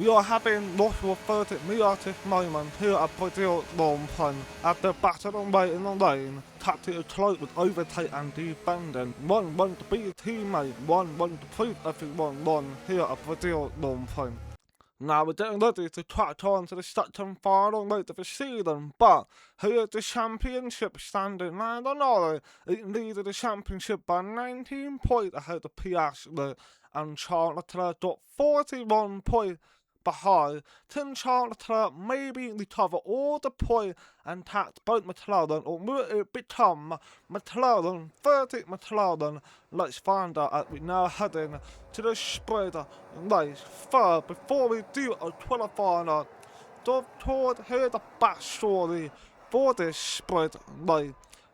We are having multiple 30 Miyata moment here at Podium at the battle on way in the lane. Tactical close with overtake and defending. One want to be a teammate, one want to prove everyone won here at Podium. Now we're getting ready to track on to the second final night of the season, but here at the championship standing now on Norway, it leaded the championship by 19 points ahead of Piastri, and Charles Leclerc got 41 points behind. Tim Charles Leclerc maybe recover all the points and tax both McLaren, or will it become McLaren 30 McLaren? Let's find out as we now heading to the spread race. First, before we do a qualifier, toward here the backstory for this spread race.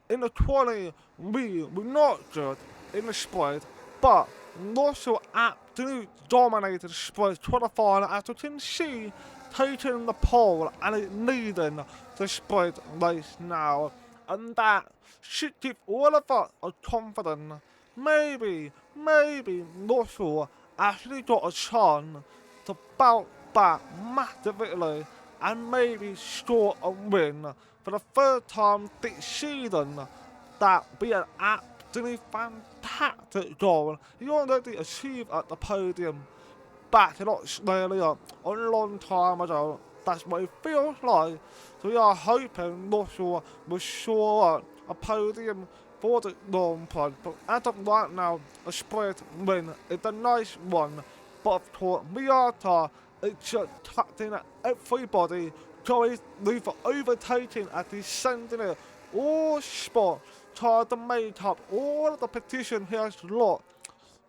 In the 20, we were not good in the spread, but also absolutely dominated the spread qualifier, as you can see, taking the pole and it leading the spread race now. And that should give all of us a confidence. Maybe Russell actually got a chance to bounce back massively and maybe score a win for the third time this season. That would be an absolutely fantastic goal. He already achieved at the podium back in Australia a long time ago. That's what it feels like. So we are hoping Russell will score a podium for the Grand Prix. But as of right now, a spread win is a nice one. But of course, Miyata is just touching everybody, going for overtaking as he's sending it all spot, trying to make up all of the petition he has lost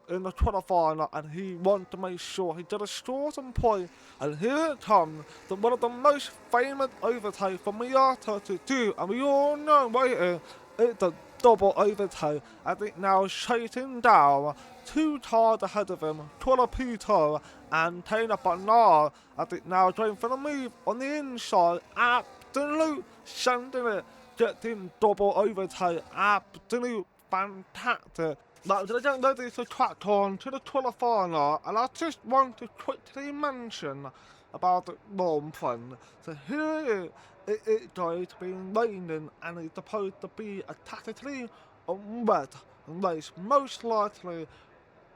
in the qualifier, and he wants to make sure he did a score some points. And here it comes, one of the most famous overtakes for Miyata to do, and we all know what it is. It's a double overtake, as it now chasing down 2 cars ahead of him, Qualifier and Taylor Bernard, as it now going for the move on the inside. Absolute sending it, getting double overtake, absolute fantastic. Now, we're getting ready to track on to the qualifier, and I just want to quickly mention about the Grand Prix. So here it is going to be raining, and it's supposed to be a tactically wet race, most likely,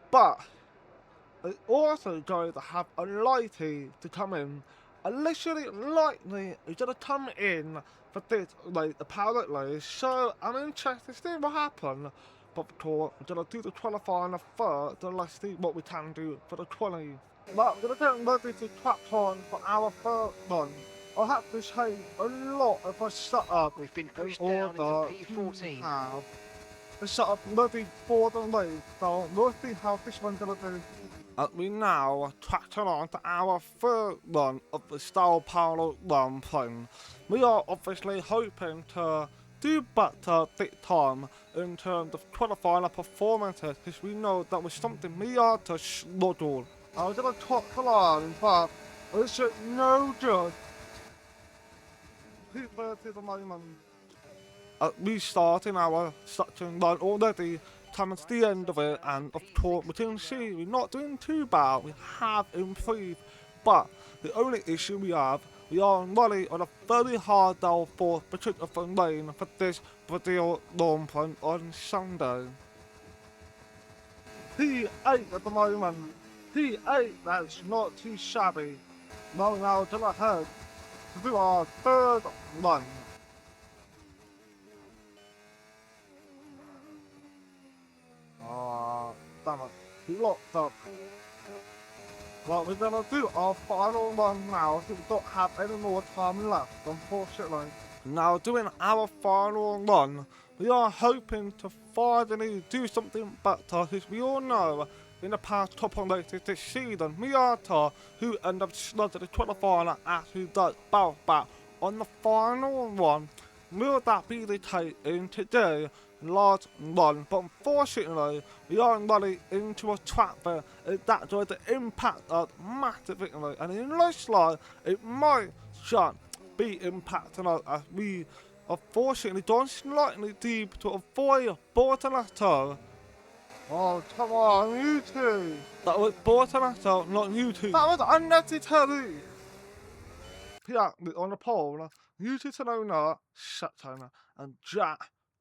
but it's also going to have a lighty to come in. A literally lightning is going to come in for this race, apparently, so I'm interested to see what happens. But of course, we're going to do the qualifying first, and let's see what we can do for the 20. But we're going to get ready to track on for our first run. I have to say a lot of a setup. We've been pushed down into P14. The setup ready for the race, so we'll see how this one's going to do. And we now tracked on to our third run of the Sao Paulo Grand Prix. We are obviously hoping to do better this time in terms of qualifying performances, because we know that was something Miyata struggled. I was going to talk the line, but it's just no good. P30 at the moment. We starting our section run already, coming to the end of it, and of course we can see we're not doing too bad. We have improved, but the only issue we are running on a very hard downforce because of the rain for this video Grand Prix on Sunday. P8 at the moment. P8, that's not too shabby. Now to the head to do our third run. Damn it, he locked up. Well, we're gonna do our final run now, so we don't have any more time left, unfortunately. Now, doing our final run, we are hoping to finally do something better, because we all know in the past couple of races this season, Miyata, who ended up slugging the qualifier, actually does bounce back on the final run. Will that be the case in today? Large run, but unfortunately we are running into a trap there that's going to impact us massively, and it looks like it might just be impacting us as we unfortunately gone slightly deep to avoid bottom left toe. Oh, come on, you two. That was Bortomato, not you two. That was unnecessary. Piatti on the pole, Yuki Tsunoda, Shatana, and Jack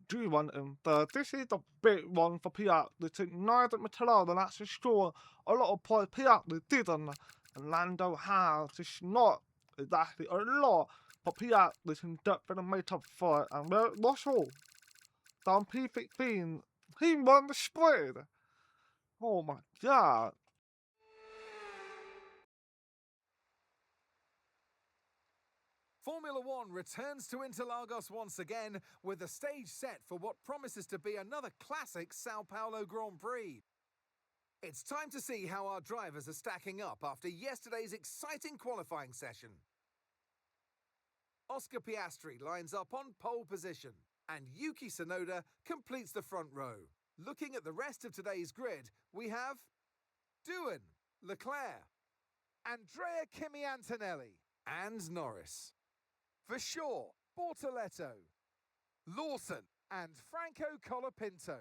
D1 in third. This is the big one for Piatti to neither McLaren actually score a lot of points. Piatti didn't, and Lando has. It's not exactly a lot, but Piatti can definitely make up for it. And Russell, down P15, he won the sprint. Oh my god. Formula One returns to Interlagos once again with the stage set for what promises to be another classic Sao Paulo Grand Prix. It's time to see how our drivers are stacking up after yesterday's exciting qualifying session. Oscar Piastri lines up on pole position and Yuki Tsunoda completes the front row. Looking at the rest of today's grid, we have Doohan, Leclerc, Andrea Kimi Antonelli and Norris. For sure, Bortoletto, Lawson and Franco Colapinto,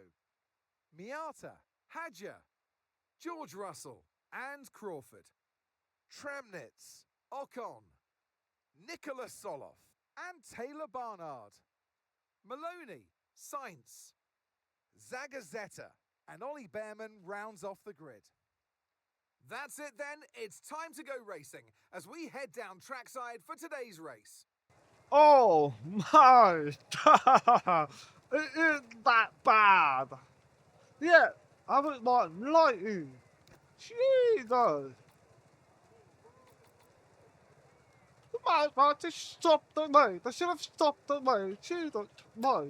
Miyata, Hadja, George Russell and Crawford, Tremnitz, Ocon, Nicolas Soloff and Taylor Barnard, Maloney, Sainz, Zagazzetta and Ollie Behrman rounds off the grid. That's it then, it's time to go racing as we head down trackside for today's race. Oh my god! It is that bad! Yeah, I was like lighting. Jesus! The man just stopped the race. They should have stopped the race. Jesus, no.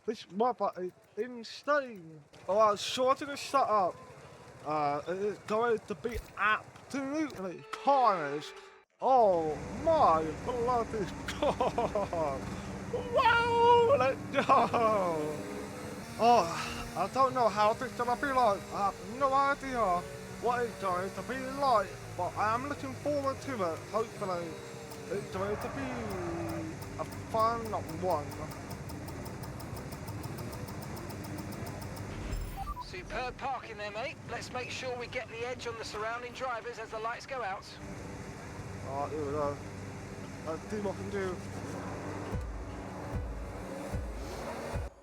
This mother is insane. Alright, sure to shut up. It is going to be absolutely carnage. Oh my bloody god! Wow, let's go! Oh, I don't know how this is gonna be like. I have no idea what it's going to be like, but I am looking forward to it. Hopefully, it's going to be a fun one. Superb parking there, mate. Let's make sure we get the edge on the surrounding drivers as the lights go out. Alright, here we go. Let's see what we can do.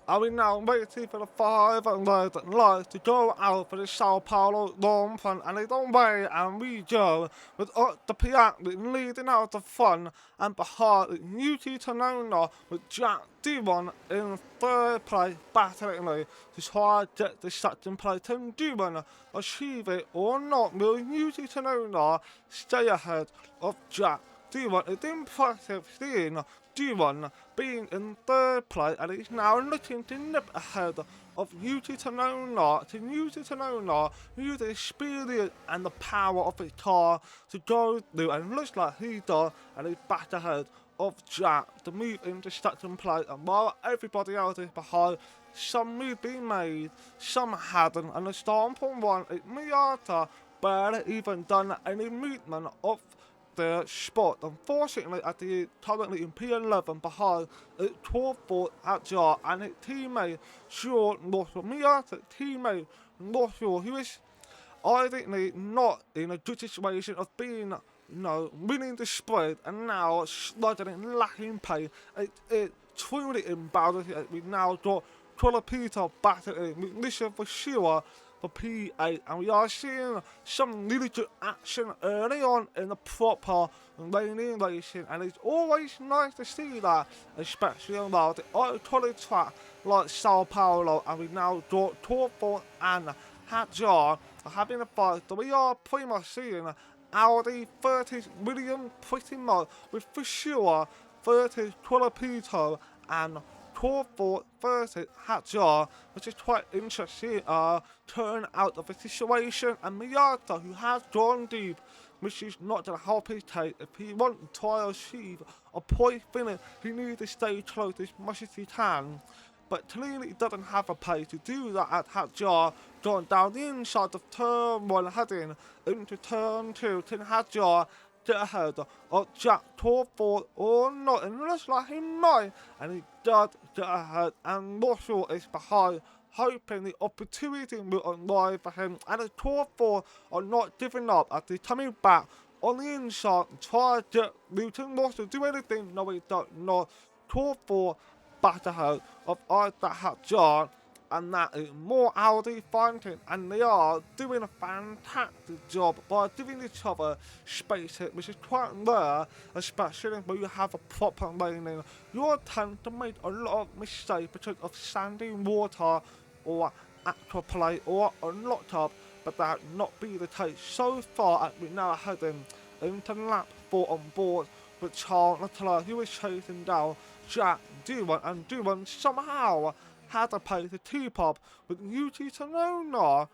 Are we now waiting for the 5 red lights to go out for the Sao Paulo Grand Prix, and they don't wait, and we go with the Piatti leading out the front, and behind Yuki Tsunoda with Jack D1 in third place, battling to try to get the second place. Can D1 achieve it or not? Will Yuki Tsunoda stay ahead of Jack D1? It's impressive seeing D1 being in third place, and he's now looking to nip ahead of Yuki Tsunoda. To Yuki Tsunoda, use the experience and the power of his car to go through, and looks like he does, and he's back ahead of Jack to move into second place. And while everybody else is behind, some moves being made, some hadn't, and the starting point one is Miyata barely even done any movement of the spot. Unfortunately, at the currently in P11 behind it's 12th at Jar and his teammate Sean Russell. Miyata teammate Russell, who is I think not in a good situation of being, winning the spread and now slugging and lacking pace. It's truly embarrassing. We now got Colapinto back in with Nisha for sure for P8, and we are seeing some really good action early on in the proper raining racing, and it's always nice to see that, especially on the iconic track like Sao Paulo. And we now got Torford and Hadjar having a fight, so we are pretty much seeing Audi 30s William pretty much with for sure 30s Colapinto and Torford versus Hadjar, which is quite interesting turn out of the situation. And Miyata, who has gone deep, which is not going to help his take. If he wants to try to achieve a point finish, he needs to stay close as much as he can. But clearly he doesn't have a pace to do that at Hadjar, going down the inside of turn 1, heading into turn 2. Can Hadjar get ahead of Jack Torford or not? And it looks like he might, and he does get ahead, and Russell is behind hoping the opportunity will arrive for him, and the Tour 4 are not giving up as they're coming back on the inside and try to get Newton Ross to do anything. No, we don't know. Tour 4 back ahead of Ida John, and that is more Audi fighting, and they are doing a fantastic job by giving each other space here, which is quite rare, especially when you have a proper laning. You tend to make a lot of mistakes because of sandy water or actual play or unlocked up, but that not be the case so far as we now heading into lap 4 on board with Charles Leclerc, who is chasing down Jack Doohan, and Doohan somehow had to pay the T-pop with Yuki Tsunoda,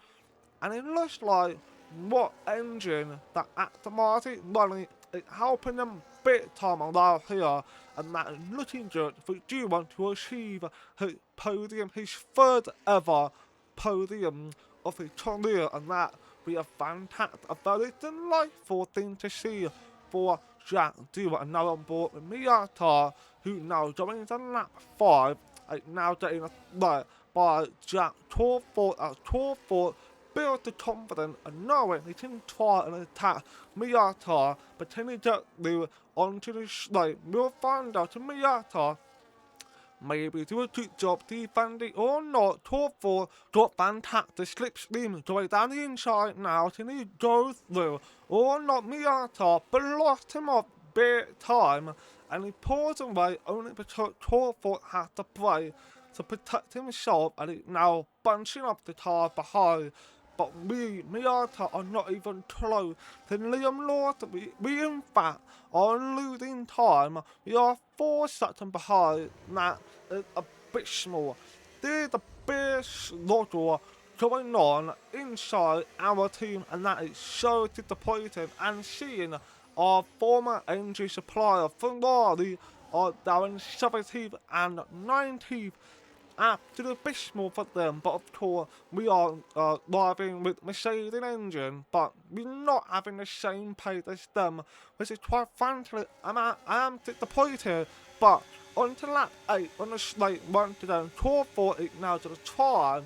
and it looks like what engine that Aston Martin running is helping them big time around here, and that is looking good for Doohan to achieve his podium, his third ever podium of his career, and that be a fantastic, a very delightful thing to see for Jack Doohan. And now on board with Miyata, who now going into lap 5, now getting a right by Jack Tour 4 build the confidence and knowing he can try and attack Miyata, but can he get through onto the straight? We'll find out. Miyata maybe do a good job defending or not. Tour 4 got fantastic slipstream going down the inside now. Can he go through or not? Miyata blocked him off big time, and he pulls away only because Tour 4 has to brake to protect himself, and he's now bunching up the tire behind. But Miyata are not even close to Liam Lawson. We in fact are losing time. We are 4 seconds behind. That is a bit small. There's a big struggle going on inside our team, and that is so disappointing. And seeing our former engine supplier Ferrari are down 17th and 19th. Absolutely abysmal for them, but of course we are driving with Mercedes engine, but we're not having the same pace as them, which is quite frankly, I am disappointed. But on to lap 8 on the straight once again. Tour 4 is now to try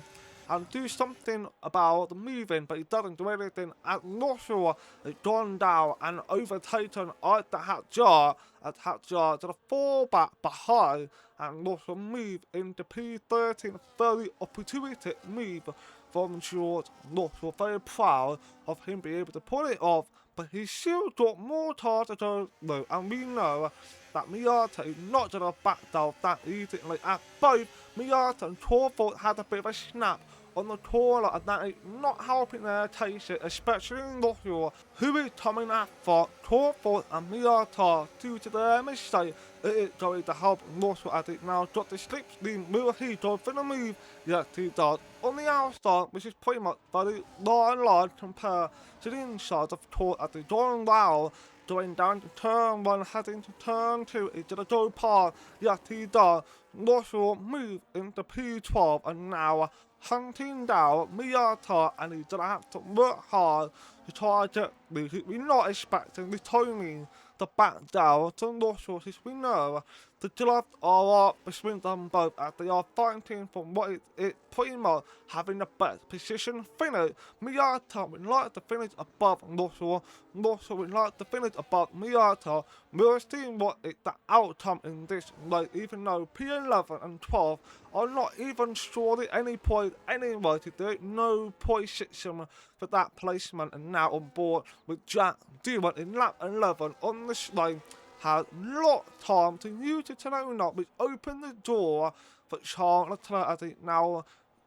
and do something about the moving, but he doesn't do anything. As Russell has gone down and overtaken at the Hadjar, as Hadjar to the 4 back behind, and Russell move into P13, very opportunity move from George Russell. Very proud of him being able to pull it off, but he's still got more tires to go through, and we know that Miyata is not going to back down that easily, as both Miyata and Tour 4 had a bit of a snap on the corner, and that is not helping their case, especially in Russell, who is coming after Tour 4 and Miyata due to their mistake. It is going to help Russell as it now got the slipstream. Will he go for the move? Yes, he does. On the outside, which is pretty much very line compared to the inside of Tour as they going round, going down to turn 1, heading to turn 2. He's going to go past. Yes, he does. Russell move into P12, and now hunting down Miyata, and he's going to have to work hard to try to get these. We're not expecting the timing to back down to Russell, since we know the gloves are up between them both as they are fighting for what is pretty much having the best position finish. Miyata would like to finish above Russell. Russell would like to finish above Miyata. We'll see what is the outcome in this race, even though P11 and 12 are not even sure at any point anyway to do it. No point system for that placement, and now on board with Jack Doohan in lap 11 on the straight. Had a lot of time to use it to know which opened the door for Charles Leclerc as he now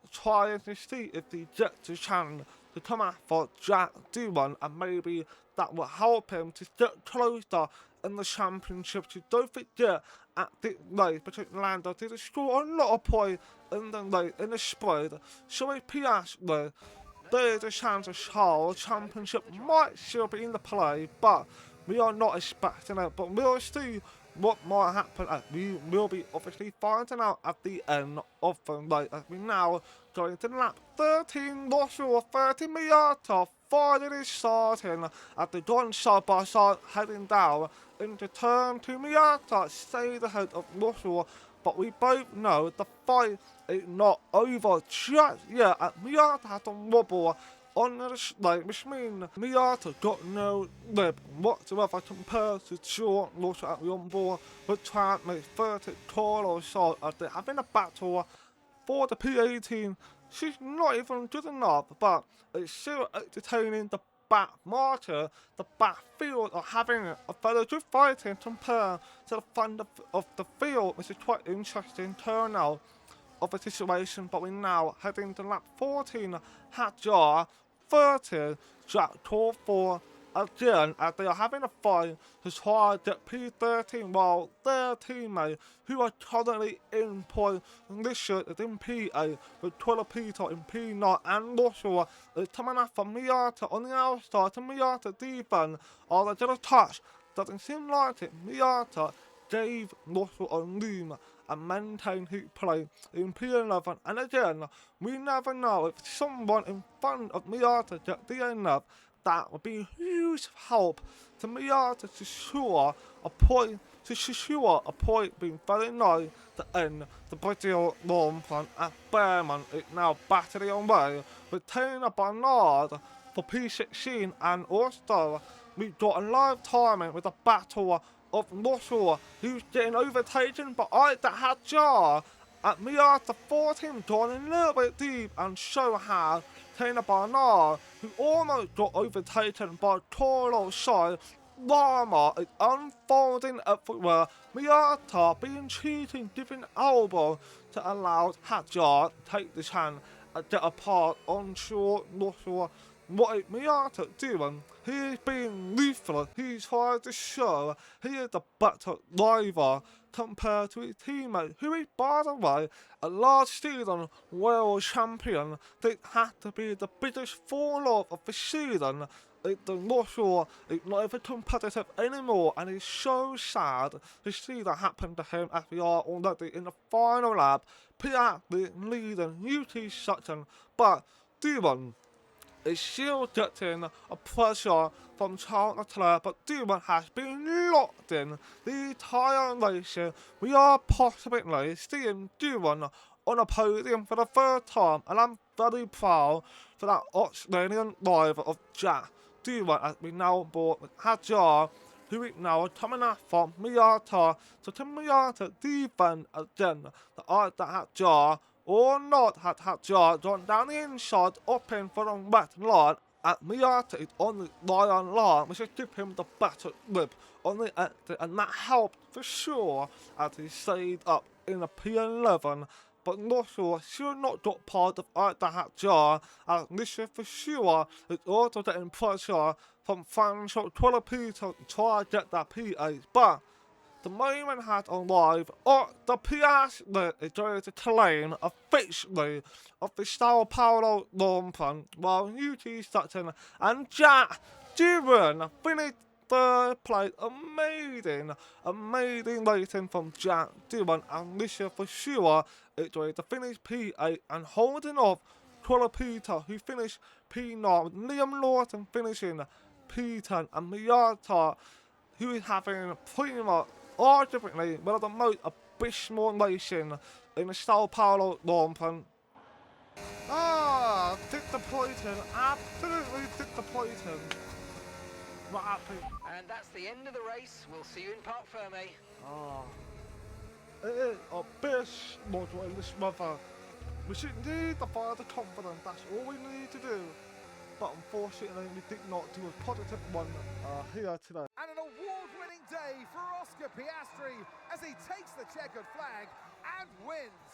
trying to see if he gets a chance to come after Jack Doohan, and maybe that will help him to get closer in the championship. So don't forget at this race between Lando to score a lot of points in the race, in the spread. So if Piastri, there's a chance of Charles championship might still be in the play, but we are not expecting it. But we'll see what might happen. We will be obviously finding out at the end of the race, as we now going to lap 13. Russell 30 Miyata finally starting at the gone side by side, heading down into turn 2. Miyata stays ahead of Russell but we both know the fight is not over just yet. Miyata had to wobble on the slate, which means Miyata got no lip whatsoever compared to short loss at the onboard with tarmac 30 Paulo side as they're having a battle for the P18. She's not even good enough, but it's still entertaining. The back marker, the backfield of having a fellow good fighting compared to the front of the field, which is quite interesting turnout of the situation. But we're now heading to lap 14, Hadjar 30, Jack Tour 4 again, as they are having a fight to try to get P13 while their teammate, who are currently in position, is in P8 with Qualifier in P9 and Russell is coming up from Miyata on the outside to Miyata defense. Are they going to touch? Doesn't seem like it. Miyata gave Russell a loom and maintain heat play in P11, and again, we never know if someone in front of Miyata gets the enough. That would be a huge help to Miyata to secure a point, being very nice to end the Brazil long plan at Behrman is now battery on way with Taylor Barnard for P16, and also we've got a live timing with the battle of Russell, who's getting overtaken by that Hadjar at Miyata 14, going a little bit deep and show how Taylor Barnard, who almost got overtaken by Paulo's side. Drama is unfolding everywhere. Miyata being cheating, giving elbow to allow Hadjar to take this hand and get apart on short Russell. What is Miyata doing? He is being ruthless. He's trying to show he is the better driver compared to his teammate, who is, by the way, a last season world champion. This had to be the biggest fall off of the season. The Russell is not even competitive anymore, and it's so sad to see that happen to him as we are already in the final lap. Piat leading UT section, but Duran is still getting a pressure from Charles Leclerc, but Duran has been locked in the entire race. We are possibly seeing Duran on a podium for the third time, and I'm very proud for that Australian driver of Jack Duran, as we now bought with Hadjar, who is now coming up from Miyata. So can Miyata defend again the Hadjar or not? Had Hadjar gone down the inside, up in for the red line, and Miyata is on the lion line, which should give him the better grip on the exit, and that helped for sure as he stayed up in the P11. But Russell should not got part of the Hadjar, as this is for sure is also getting pressure from fans of Qualifier to try to get that P8. But the moment has arrived, the Piastri is going to claim a victory of the Sao Paulo long plan, while UT Sutton and Jack Duran finished third place. Amazing rating from Jack Duran, and this year for sure is going to finish P8 and holding off Qualifier, who finished P9, with Liam Lawson finishing P10, and Miyata, who is having pretty much arguably one of the most abysmal racing in the Sao Paulo long plan. Disappointing, absolutely disappointing. What happened? And that's the end of the race. We'll see you in Parc Ferme. It is a abysmal in this weather. We should need to find the confidence, that's all we need to do. But unfortunately, we did not do a positive one here today. And an award-winning day for Oscar Piastri as he takes the checkered flag and wins.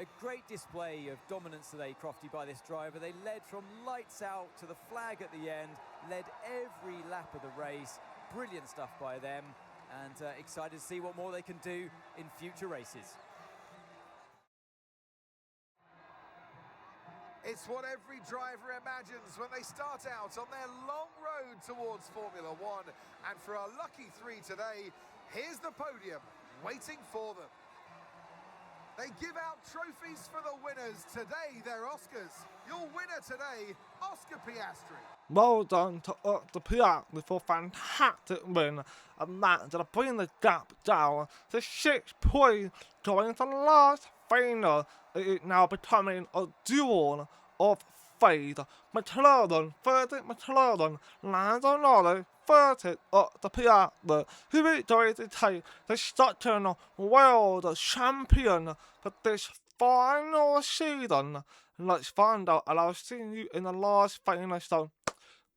A great display of dominance today, Crofty, by this driver. They led from lights out to the flag at the end, led every lap of the race. Brilliant stuff by them, and excited to see what more they can do in future races. It's what every driver imagines when they start out on their long road towards Formula One. And for our lucky three today, here's the podium waiting for them. They give out trophies for the winners. Today, they're Oscars. Your winner today, Oscar Piastri. Well done to the Piatti for a fantastic win, and that's going to bring the gap down to 6 points going into the last final. It is now becoming a duel of fate. McLaren 30, McLaren lands on Norris 30 the Piatti, who is going to take the Stockton World Champion for this final season. Let's find out, and I'll see you in the last final. So,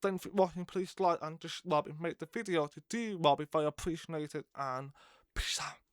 thanks for watching. Please like and subscribe and make the video to do well. Be very appreciated, and peace out.